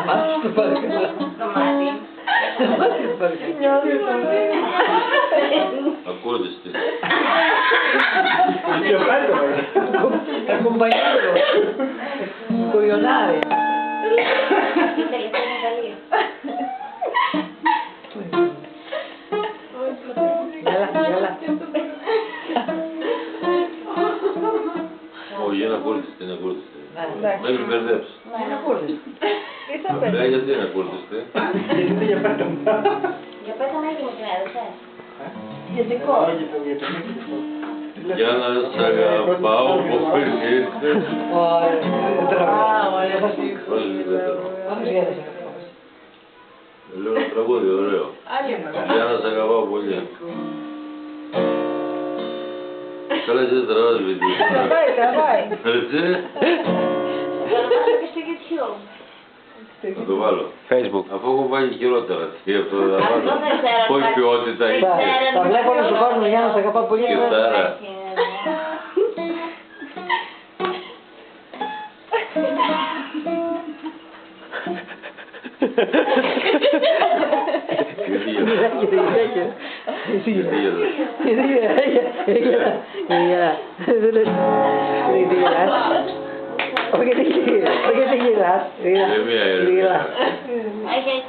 μάτι του παρακαλώ. Το μάτι. Το μάτι του παρακαλώ. Ακούρδιστη. Και πάλι το πάει. Accompagnarlo coglionare. Η τελευταία είναι καλή. Γεια. Όχι, είναι ακούρδιστη, είναι ακούρδιστη. Εντάξει. Μην την μπερδέψεις. Είναι ακούρδες. Βέβαια, γιατί είναι ακούρδιστη. Γιατί για πέτω. Για πες αν έγινε την έδωσες. Ιδιωτικό. Για να σ' αγαπάω όπως ήρθες. Ωραία. Πώς λιγότερο. Πώς γίνεται. Λέω ένα τραγούδι, ωραίο. Για να σ' αγαπάω πολύ. Καλά, εσύ δεν τραβάς βίντεο. Τραβάει. Έτσι. Θα το βάλω και στο YouTube. Να το βάλω. Facebook. Αφού έχω βάλει χειρότερα. Τι αυτό δεν θα Αυτό βάλω. δεν ξέρω. Πώς ποιότητα Δεν είναι. ξέρω. Θα βλέπω όλο τον κόσμο για να σε αγαπάω πολύ. Κιθάρα. Perché ti chiedi? È mia, è mia. Hai che...